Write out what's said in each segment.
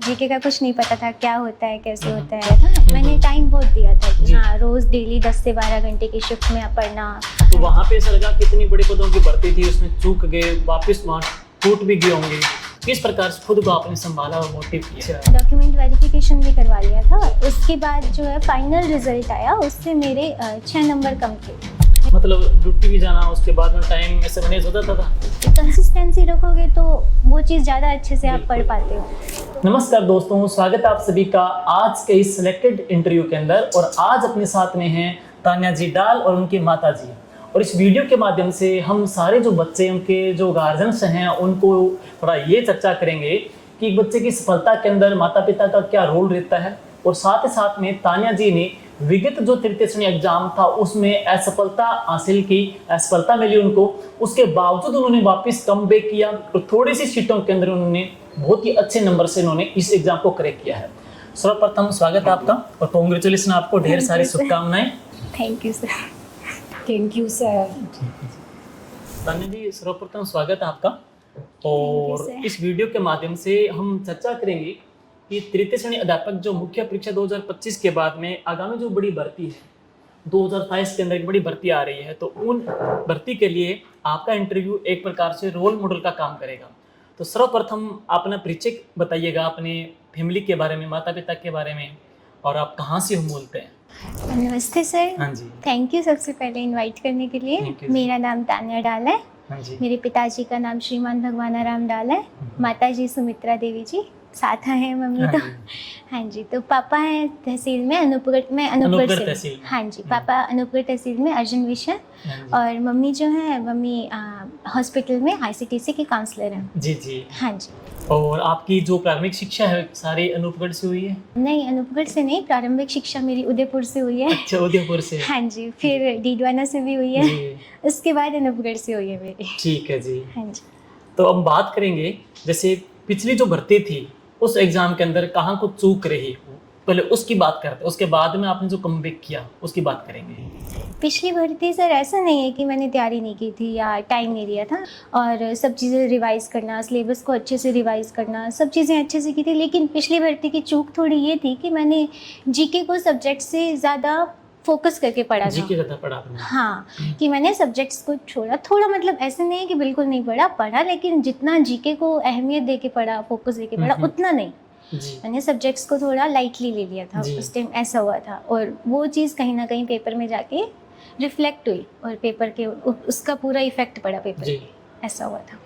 GK का कुछ नहीं पता था क्या होता है कैसे होता है। मैंने टाइम बहुत दिया था कि हाँ रोज़ डेली 10 से 12 घंटे की शिफ्ट में पढ़ना। तो वहाँ पे ऐसा लगा कितनी बड़ी पदों की भर्ती थी, उसमें चूक गए, वापस वहाँ टूट भी गए होंगे, किस प्रकार से खुद को आपने संभाला और मोटिव किया? डॉक्यूमेंट वेरिफिकेशन भी करवा लिया था। उसके बाद जो है फाइनल रिजल्ट आया, उससे मेरे 6 नंबर कम थे। मतलब ड्यूटी भी जाना, उसके बाद में टाइम ऐसे मैनेज हो जाता था? कंसिस्टेंसी रखोगे तो वो चीज़ ज़्यादा अच्छे से आप पढ़ पाते हो। नमस्कार दोस्तों, स्वागत है आप सभी का आज के इस सिलेक्टेड इंटरव्यू के अंदर। और आज अपने साथ में हैं तान्या जी डाल और उनकी माता जी। और इस वीडियो के माध्यम से हम सारे जो बच्चे, उनके जो गार्जियंस हैं, उनको थोड़ा ये चर्चा करेंगे कि एक बच्चे की सफलता के अंदर माता पिता का क्या रोल रहता है। और साथ ही साथ में तान्या जी ने विगत जो तृतीय श्रेणी एग्जाम था उसमें असफलता हासिल की, असफलता मिली उनको, उसके बावजूद उन्होंने वापस कमबैक किया और थोड़ी सी सीटों के अंदर उन्होंने बहुत ही अच्छे नंबर से उन्होंने इस एग्जाम को क्रैक किया है। सर्वप्रथम स्वागत है आपका और कांग्रेचुलेशन, आपको ढेर सारी शुभकामनाएं। Thank you sir. Thank you sir. Tanya ji, सर्वप्रथम स्वागत है आपका। और sir. इस वीडियो के माध्यम से हम चर्चा करेंगे कि तृतीय श्रेणी अध्यापक जो मुख्य परीक्षा 2025 के बाद में आगामी जो बड़ी भर्ती है 2022 के अंदर एक बड़ी भर्ती आ रही है, तो उन भर्ती के लिए आपका इंटरव्यू एक प्रकार से रोल मॉडल का काम करेगा। तो सर्वप्रथम अपना परिचय बताइएगा, अपने फैमिली के बारे में, माता पिता के बारे में, और आप कहाँ से हम बोलते हैं? नमस्ते सर। हाँ जी। थैंक यू सबसे पहले इनवाइट करने के लिए। Thank you, मेरा नाम तान्या डाल है। हाँ जी। मेरे पिताजी का नाम श्रीमान भगवानाराम डाल है। माताजी सुमित्रा देवी जी, साथ हैं मम्मी। हाँ तो जी। हाँ जी, तो पापा हैं तहसील में अनूपगढ़ में, अनूपगढ़ अनूपगढ़ तहसील से। में। हाँ जी, पापा अनूपगढ़ तहसील में अर्जुन विषय, हाँ जी। और मम्मी जो है मम्मी हॉस्पिटल में ICTC की काउंसलर हैं। जी जी। हाँ जी। और आपकी जो प्राथमिक शिक्षा है सारी अनूपगढ़ से हुई है? नहीं, अनूपगढ़ से नहीं, प्रारंभिक शिक्षा मेरी उदयपुर से हुई है। अच्छा, उदयपुर से। हाँ जी, फिर डीडवाना से भी हुई है, जी। उसके बाद अनूपगढ़ से हुई है मेरी। ठीक है जी। हाँ जी। तो हम बात करेंगे, जैसे पिछली जो भर्ती थी उस एग्जाम के अंदर कहाँ को चूक रही, पहले उसकी बात करते हैं, उसके बाद में आपने जो कमबैक किया उसकी बात करेंगे। पिछली भर्ती सर ऐसा नहीं है कि मैंने तैयारी नहीं की थी या टाइम नहीं दिया था, और सब चीज़ें रिवाइज करना, सिलेबस को अच्छे से रिवाइज करना, सब चीज़ें अच्छे से की थी। लेकिन पिछली भर्ती की चूक थोड़ी ये थी कि मैंने जीके को सब्जेक्ट से ज़्यादा फोकस करके पढ़ा जीके था। ज़्यादा पढ़ा आपने? हाँ, कि मैंने सब्जेक्ट्स को छोड़ा थोड़ा, मतलब ऐसे नहीं है कि बिल्कुल नहीं पढ़ा, लेकिन जितना जीके को अहमियत दे के पढ़ा, फोकस दे के पढ़ा, उतना नहीं। जी। मैंने सब्जेक्ट्स को थोड़ा लाइटली ले लिया था जी। उस टाइम, ऐसा हुआ था। और वो चीज़ कहीं ना कहीं पेपर में जाके रिफ्लेक्ट हुई और पेपर के उसका पूरा इफेक्ट पड़ा पेपर जी। पे, ऐसा हुआ था।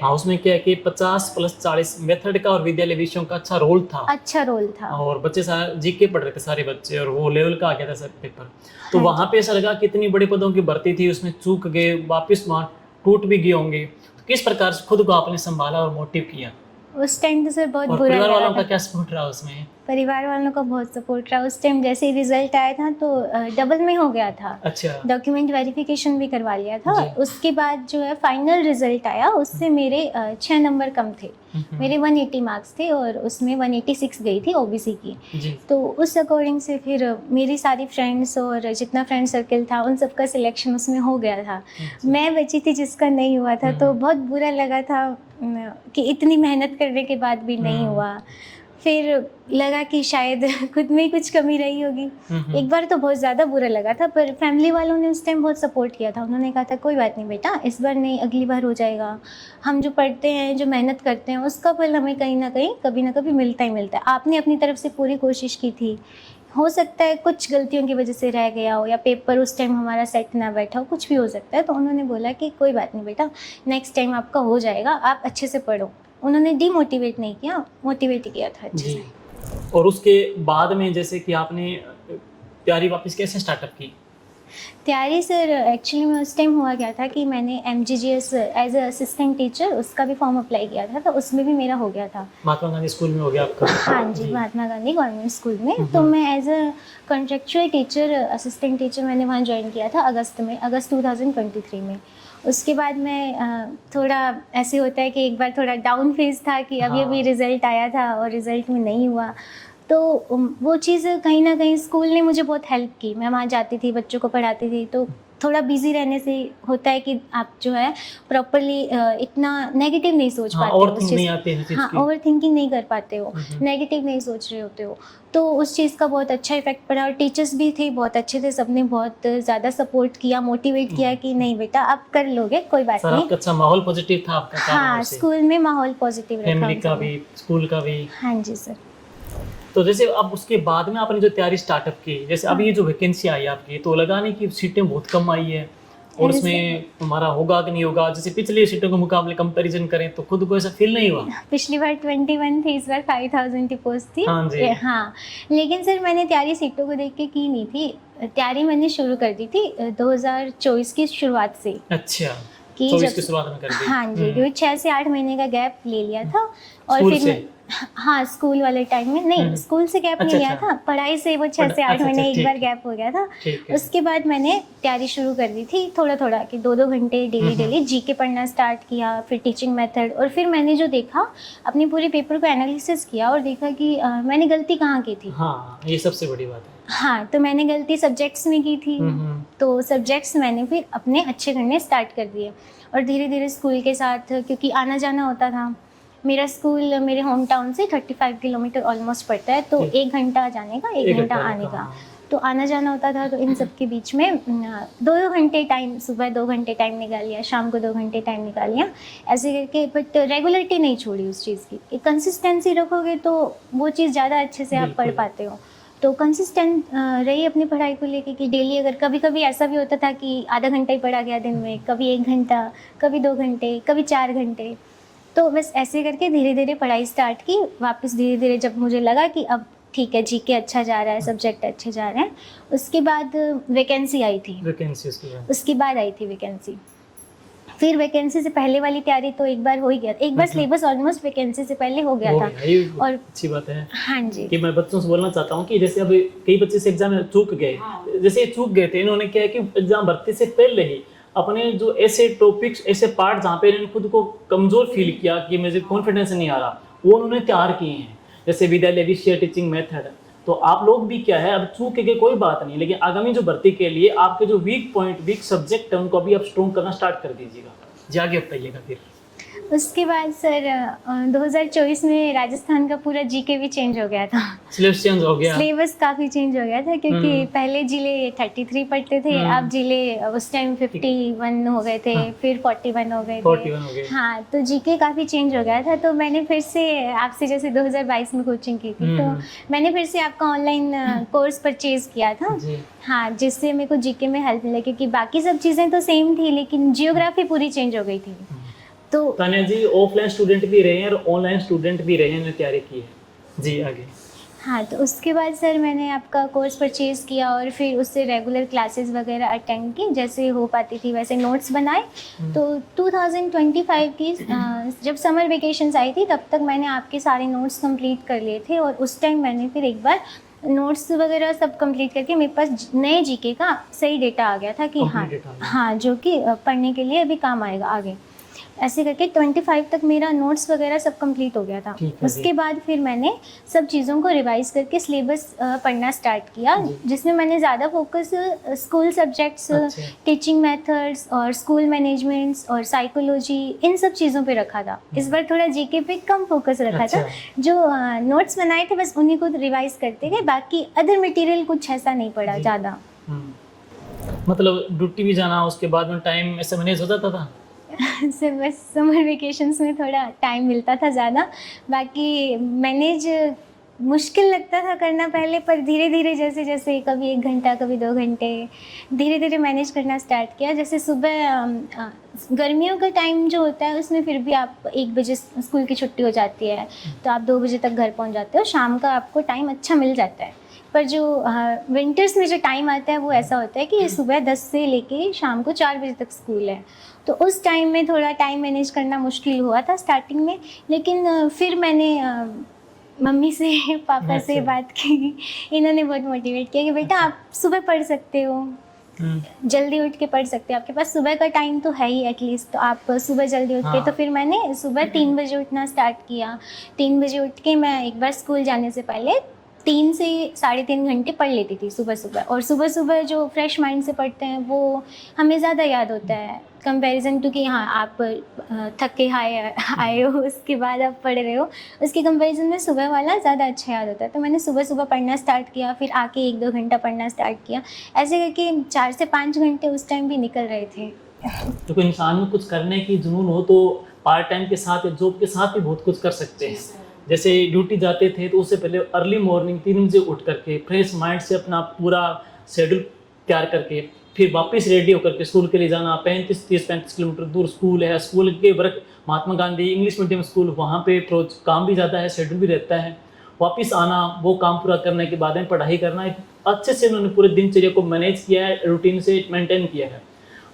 हाँ, उसमें क्या है कि 50+40 मेथड का और विद्यालय विषयों का अच्छा रोल था। अच्छा रोल था। और बच्चे सारे जीके पढ़ रहे थे सारे बच्चे, और वो लेवल का आ गया था सब पेपर। तो हाँ वहाँ पे ऐसा लगा कितनी बड़ी पदों की भर्ती थी, उसमें चूक गए, वापस वहाँ टूट भी गए होंगे, तो किस प्रकार से खुद को आपने संभाला और मोटिव किया? उस टाइम तो सर बहुत और बुरा परिवार लगा वालों का था। क्या सपोर्ट रहा उसमें? परिवार वालों का बहुत सपोर्ट रहा। उस टाइम जैसे ही रिजल्ट आया था तो डबल में हो गया था। अच्छा। डॉक्यूमेंट वेरिफिकेशन भी करवा लिया था। जी। उसके बाद जो है फाइनल रिजल्ट आया, उससे मेरे 6 नंबर कम थे। मेरे 180 मार्क्स थे और उसमें 186 गई थी OBC की। जी। तो उस अकॉर्डिंग से फिर मेरी सारी फ्रेंड्स और जितना फ्रेंड सर्कल था उन सबका सिलेक्शन उसमें हो गया था। मैं बची थी जिसका नहीं हुआ था, तो बहुत बुरा लगा था कि इतनी मेहनत करने के बाद भी नहीं हुआ। फिर लगा कि शायद खुद में ही कुछ कमी रही होगी। एक बार तो बहुत ज़्यादा बुरा लगा था, पर फैमिली वालों ने उस टाइम बहुत सपोर्ट किया था। उन्होंने कहा था कोई बात नहीं बेटा, इस बार नहीं अगली बार हो जाएगा। हम जो पढ़ते हैं, जो मेहनत करते हैं, उसका फल हमें कहीं ना कहीं कभी ना कभी मिलता ही मिलता है। आपने अपनी तरफ से पूरी कोशिश की थी, हो सकता है कुछ गलतियों की वजह से रह गया हो या पेपर उस टाइम हमारा सेट ना बैठा हो, कुछ भी हो सकता है। तो उन्होंने बोला कि कोई बात नहीं बेटा, नेक्स्ट टाइम आपका हो जाएगा, आप अच्छे से पढ़ो। उन्होंने डीमोटिवेट नहीं किया, मोटिवेट किया था अच्छे जी। से। और उसके बाद में जैसे कि आपने तैयारी वापस कैसे स्टार्टअप की? तैयारी सर एक्चुअली में उस टाइम हुआ क्या था कि मैंने MGGS as a assistant teacher उसका भी फॉर्म अप्लाई किया था, तो उसमें भी मेरा हो गया था। महात्मा गांधी स्कूल में हो गया आपका? हाँ जी, महात्मा गांधी गवर्नमेंट स्कूल में। तो मैं as a contractual teacher, assistant teacher मैंने वहाँ ज्वाइन किया था अगस्त 2023 में। उसके बाद मैं थोड़ा ऐसे होता है कि एक बार थोड़ा डाउन फेज था कि अभी रिज़ल्ट आया था और रिज़ल्ट में नहीं हुआ। तो वो चीज़ कहीं ना कहीं स्कूल ने मुझे बहुत हेल्प की। मैं वहाँ जाती थी, बच्चों को पढ़ाती थी, तो थोड़ा बिजी रहने से होता है कि आप जो है प्रॉपरली इतना नेगेटिव नहीं सोच हाँ, पाते हो और उस थिंक चीज़। नहीं आती है चीज़ हाँ, की। ओवर थिंकिंग नहीं कर पाते हो, हम्म। नेगेटिव नहीं सोच रहे होते हो, तो उस चीज़ का बहुत अच्छा इफेक्ट पड़ा। और टीचर्स भी थे, बहुत अच्छे थे, सबने बहुत ज़्यादा सपोर्ट किया, मोटिवेट किया कि नहीं बेटा आप कर लोगे, कोई बात सर नहीं। आपका अच्छा माहौल पॉजिटिव था आपका चारों हाँ, ओर से, स्कूल में माहौल पॉजिटिव रखा फैमिली उन का सबने। भी, स्कूल का भी। हाँ जी सर। तो जैसे अब उसके बाद में आपने जो तैयारी स्टार्टअप की, जैसे हाँ। अभी ये जो वैकेंसी आई आपकी, तो लगा नहीं कि सीटें बहुत कम आई है और अरे इसमें हमारा होगा कि नहीं होगा, जैसे पिछली सीटों के मुकाबले कंपैरिजन करें तो खुद को ऐसा फील नहीं हुआ? पिछली बार 21 थी, इस बार 5000 की पोस्ट थी। हाँ जी। हाँ, लेकिन सर मैंने तैयारी सीटों को देख के की नहीं थी, तैयारी मैंने शुरू कर दी थी 2024 की शुरुआत से। अच्छा, कि 24 जब की शुरुआत में कर दी। हाँ जी, क्योंकि 6 से 8 महीने का गैप ले लिया था और स्कूल फिर से? मैं हाँ, स्कूल वाले टाइम में नहीं, स्कूल से गैप नहीं अच्छा, लिया अच्छा। था, पढ़ाई से वो 6 से 8 अच्छा, महीने एक ठीक बार है। गैप हो गया था। ठीक है। उसके बाद मैंने तैयारी शुरू कर दी थी थोड़ा थोड़ा, कि 2-2 घंटे डेली जीके पढ़ना स्टार्ट किया, फिर टीचिंग मेथड। और फिर मैंने जो देखा, अपने पूरे पेपर को एनालिसिस किया और देखा कि मैंने गलती कहाँ की थी। हाँ, ये सबसे बड़ी बात है। हाँ, तो मैंने गलती सब्जेक्ट्स में की थी, तो सब्जेक्ट्स मैंने फिर अपने अच्छे करने स्टार्ट कर दिए। और धीरे धीरे स्कूल के साथ, क्योंकि आना जाना होता था, मेरा स्कूल मेरे होम टाउन से 35 किलोमीटर ऑलमोस्ट पड़ता है, तो 1 घंटा जाने का, 1 घंटा आने का, तो आना जाना होता था। तो इन सब के बीच में 2-2 घंटे टाइम, सुबह 2 घंटे टाइम निकाल लिया, शाम को 2 घंटे टाइम निकाल लिया, ऐसे करके। बट रेगुलरिटी नहीं छोड़ी उस चीज़ की, कि कंसिस्टेंसी रखोगे तो वो चीज़ ज़्यादा अच्छे से आप पढ़ पाते हो। तो कंसिस्टेंट रही अपनी पढ़ाई को लेके, कि डेली, अगर कभी कभी ऐसा भी होता था कि आधा घंटा ही पढ़ा गया दिन में, कभी 1 घंटा, कभी 2 घंटे, कभी 4 घंटे, तो बस ऐसे करके धीरे धीरे पढ़ाई स्टार्ट की। वापस धीरे धीरे जब मुझे लगा कि अब ठीक है, जीके अच्छा जा रहा है, सब्जेक्ट अच्छे जा रहे हैं, उसके बाद वैकेंसी आई थी। वैकेंसी उसके बाद आई थी वैकेंसी। फिर वैकेंसी से पहले वाली तैयारी तो एक बार हो ही गया, एक बार सिलेबस ऑलमोस्ट वैकेंसी से पहले हो गया था। और अच्छी बात है हाँ जी, कि मैं बच्चों से बोलना चाहता हूँ कि जैसे अब कई बच्चे से एग्जाम में चूक गए, जैसे चूक गए थे, इन्होंने क्या है कि एग्जाम भरते से पहले ही अपने जो ऐसे टॉपिक्स, ऐसे पार्ट जहाँ पे इन्होंने खुद को कमजोर फील किया कि मुझे कॉन्फिडेंस नहीं आ रहा, वो उन्होंने तैयार किए हैं। जैसे विद्यालय विषय टीचिंग मेथड, तो आप लोग भी क्या है, अब चूक के कोई बात नहीं, लेकिन आगामी जो भर्ती के लिए आपके जो वीक पॉइंट, वीक सब्जेक्ट है, उनको अभी आप स्ट्रॉन्ग करना स्टार्ट कर दीजिएगा। जी आगे बताइएगा फिर। उसके बाद सर 2024 में राजस्थान का पूरा जीके भी चेंज हो गया था। सिलेबस चेंज हो गया, सिलेबस काफ़ी चेंज हो गया था, क्योंकि पहले जिले 33 पढ़ते थे, अब जिले उस टाइम 51 हो गए थे, फिर 41 हो गए थे। हाँ, तो जीके काफ़ी चेंज हो गया था। तो मैंने फिर से आपसे, जैसे 2022 में कोचिंग की थी, तो मैंने फिर से आपका ऑनलाइन कोर्स परचेज किया था। हाँ, जिससे मेरे को जीके में हेल्प मिला, क्योंकि बाकी सब चीज़ें तो सेम थी, लेकिन जियोग्राफी पूरी चेंज हो गई थी। तो तान्या जी ऑफलाइन स्टूडेंट भी रहे हैं और ऑनलाइन स्टूडेंट भी रहे हैं, ने तैयारी की है। जी आगे। हाँ, तो उसके बाद सर मैंने आपका कोर्स परचेज़ किया और फिर उससे रेगुलर क्लासेस वगैरह अटेंड की, जैसे हो पाती थी वैसे नोट्स बनाए। तो 2025 की जब समर वेकेशंस आई थी, तब तक मैंने आपके सारे नोट्स कंप्लीट कर लिए थे। और उस टाइम मैंने फिर एक बार नोट्स वगैरह सब कंप्लीट करके मेरे पास नए जीके का सही डेटा आ गया था कि हाँ, जो कि पढ़ने के लिए अभी काम आएगा आगे। ऐसे करके 25 तक मेरा नोट्स वगैरह सब कंप्लीट हो गया था। उसके बाद फिर मैंने सब चीज़ों को रिवाइज करके सिलेबस पढ़ना स्टार्ट किया, जिसमें मैंने ज़्यादा focus school subjects, teaching methods और स्कूल मैनेजमेंट्स और साइकोलॉजी, इन सब चीज़ों पे रखा था। इस बार थोड़ा जीके पे कम फोकस रखा था। जो नोट्स बनाए थे बस उन्हीं को रिवाइज करते गए, बाकी अदर मटेरियल कुछ ऐसा नहीं पड़ा ज़्यादा। मतलब ड्यूटी भी जाना, उसके बाद में टाइम ऐसे मैनेज हो जाता था? सर बस समर वेकेशंस में थोड़ा टाइम मिलता था ज़्यादा, बाकी मैनेज मुश्किल लगता था करना पहले, पर धीरे धीरे जैसे जैसे कभी 1 घंटा, कभी 2 घंटे, धीरे धीरे मैनेज करना स्टार्ट किया। जैसे सुबह गर्मियों का टाइम जो होता है, उसमें फिर भी आप 1 बजे स्कूल की छुट्टी हो जाती है, तो आप 2 बजे तक घर पहुंच जाते हो, शाम का आपको टाइम अच्छा मिल जाता है। पर जो विंटर्स में जो टाइम आता है वो ऐसा होता है कि सुबह 10 से लेके शाम को 4 बजे तक स्कूल है, तो उस टाइम में थोड़ा टाइम मैनेज करना मुश्किल हुआ था स्टार्टिंग में। लेकिन फिर मैंने मम्मी से, पापा से बात की, इन्होंने बहुत मोटिवेट किया कि बेटा आप सुबह पढ़ सकते हो, जल्दी उठ के पढ़ सकते हो, आपके पास सुबह का टाइम तो है ही एटलीस्ट, तो आप सुबह जल्दी उठ के। तो फिर मैंने सुबह 3 बजे उठना स्टार्ट किया। 3 बजे उठ के मैं एक बार स्कूल जाने से पहले 3 से 3.5 घंटे पढ़ लेती थी सुबह सुबह। और सुबह सुबह जो फ्रेश माइंड से पढ़ते हैं वो हमें ज़्यादा याद होता है कंपैरिजन टू कि हाँ आप थक के आए हो उसके बाद आप पढ़ रहे हो, उसके कंपैरिजन में सुबह वाला ज़्यादा अच्छा याद होता है। तो मैंने सुबह सुबह पढ़ना स्टार्ट किया, फिर आके 1-2 घंटा पढ़ना स्टार्ट किया, ऐसे करके 4 से 5 घंटे उस टाइम भी निकल रहे थे। तो कोई इंसान में कुछ करने की जुनून हो तो पार्ट टाइम के साथ या जॉब के साथ भी बहुत कुछ कर सकते हैं। जैसे ड्यूटी जाते थे तो उससे पहले अर्ली मॉर्निंग 3 बजे उठ करके फ्रेश माइंड से अपना पूरा शेड्यूल तैयार करके फिर वापस रेडी होकर के स्कूल के लिए जाना। 35 किलोमीटर दूर स्कूल है, स्कूल के work Mahatma Gandhi English medium school, वहाँ पे काम भी ज़्यादा है, शेड्यूल भी रहता है। वापस आना, वो काम पूरा करने के बाद में पढ़ाई करना, एक अच्छे से उन्होंने पूरे दिनचर्या को मैनेज किया है, रूटीन से मेंटेन किया है।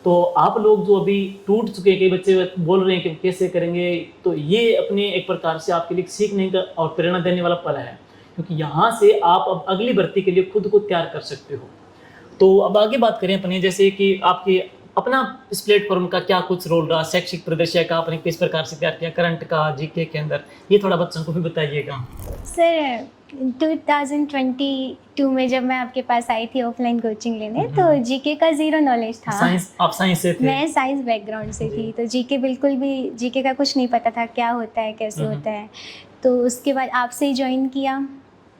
तो आप लोग जो अभी टूट चुके हैं, कई बच्चे बोल रहे हैं कि कैसे करेंगे, तो ये अपने एक प्रकार से आपके लिए सीखने का और प्रेरणा देने वाला पल है, क्योंकि यहाँ से आप अब अगली भर्ती के लिए खुद को तैयार कर सकते हो। तो अब आगे बात करें अपनी, जैसे कि आपके अपना इस प्लेटफॉर्म का क्या कुछ रोल रहा, शैक्षिक परिदृश्य का आपने किस प्रकार से तैयार किया, करंट का, जीके के अंदर, ये थोड़ा बच्चों को भी बताइएगा। सर 2022 में जब मैं आपके पास आई थी ऑफलाइन कोचिंग लेने, तो जीके का ज़ीरो नॉलेज था। साइंस, आप साइंस से थे? मैं साइंस बैकग्राउंड से थी, तो जीके बिल्कुल भी, जीके का कुछ नहीं पता था क्या होता है, कैसे होता है। तो उसके बाद आपसे ही ज्वाइन किया,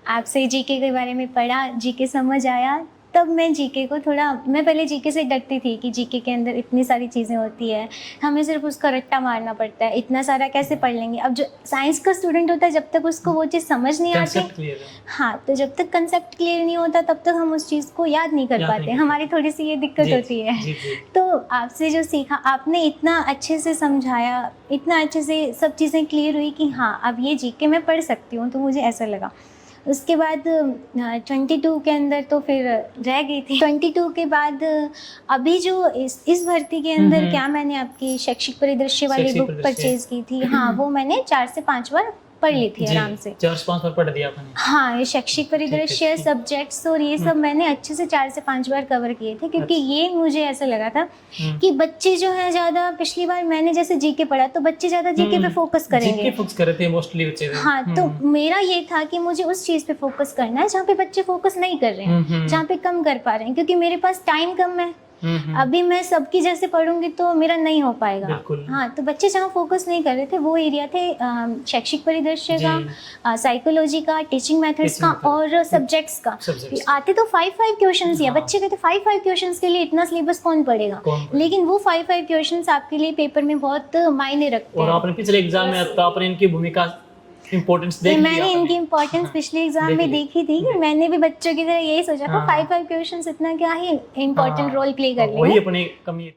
आपसे जीके के बारे में पढ़ा, जीके समझ आया, तब मैं जीके को थोड़ा, मैं पहले जीके से डरती थी कि जीके के अंदर इतनी सारी चीज़ें होती है, हमें सिर्फ उसका रट्टा मारना पड़ता है, इतना सारा कैसे पढ़ लेंगे। अब जो साइंस का स्टूडेंट होता है, जब तक उसको वो चीज़ समझ नहीं आती, हाँ, तो जब तक कंसेप्ट क्लियर नहीं होता तब तक हम उस चीज़ को याद नहीं कर पाते, हमारी थोड़ी सी ये दिक्कत होती है। तो आपसे जो सीखा, आपने इतना अच्छे से समझाया, इतना अच्छे से सब चीज़ें क्लियर हुई कि हाँ अब ये जीके मैं पढ़ सकती हूँ, तो मुझे ऐसा लगा। उसके बाद 22 के अंदर तो फिर रह गई थी। 22 के बाद अभी जो इस भर्ती के अंदर क्या मैंने आपकी शैक्षिक परिदृश्य वाली बुक परचेज की थी, हाँ, वो मैंने 4 से 5 बार पढ़ ली थी आराम से। 4 से 5 बार पढ़ दिया आपने? हाँ, ये शैक्षिक परिदृश्य, सब्जेक्ट्स और ये सब मैंने अच्छे से 4 से 5 बार कवर किए थे, क्योंकि ये मुझे ऐसा लगा था कि बच्चे जो है ज़्यादा, पिछली बार मैंने जैसे जीके पढ़ा तो बच्चे ज़्यादा जीके पे फोकस करेंगे, जीके फोकस कर रहे थे मोस्टली बच्चे। हाँ, तो मेरा ये था कि मुझे उस चीज़ पे फोकस करना है जहाँ पे बच्चे फोकस नहीं कर रहे हैं, जहाँ पे कम कर पा रहे हैं, क्योंकि मेरे पास टाइम कम है। अभी मैं सबकी जैसे पढ़ूंगी तो मेरा नहीं हो पाएगा। हाँ, तो बच्चे जहाँ फोकस नहीं कर रहे थे वो एरिया थे शैक्षिक परिदृश्य का, साइकोलॉजी का, टीचिंग मेथड्स का और सब्जेक्ट्स का। आते तो 5 क्वेश्चंस ही है, बच्चे कहते 5 क्वेश्चंस के लिए इतना सिलेबस कौन पढ़ेगा, लेकिन वो 5 क्वेश्चंस आपके लिए पेपर में बहुत मायने रखते हैं। और आपने पिछले एग्जाम में आपने इनकी भूमिका इम्पोर्टेंस देख लिया? मैंने इनकी इम्पोर्टेंस पिछले एग्जाम में देखी थी। मैंने भी बच्चों की तरह यही सोचा था 5 क्वेश्चंस इतना क्या ही इम्पोर्टेंट रोल प्ले कर लेंगे। वही अपनी कमी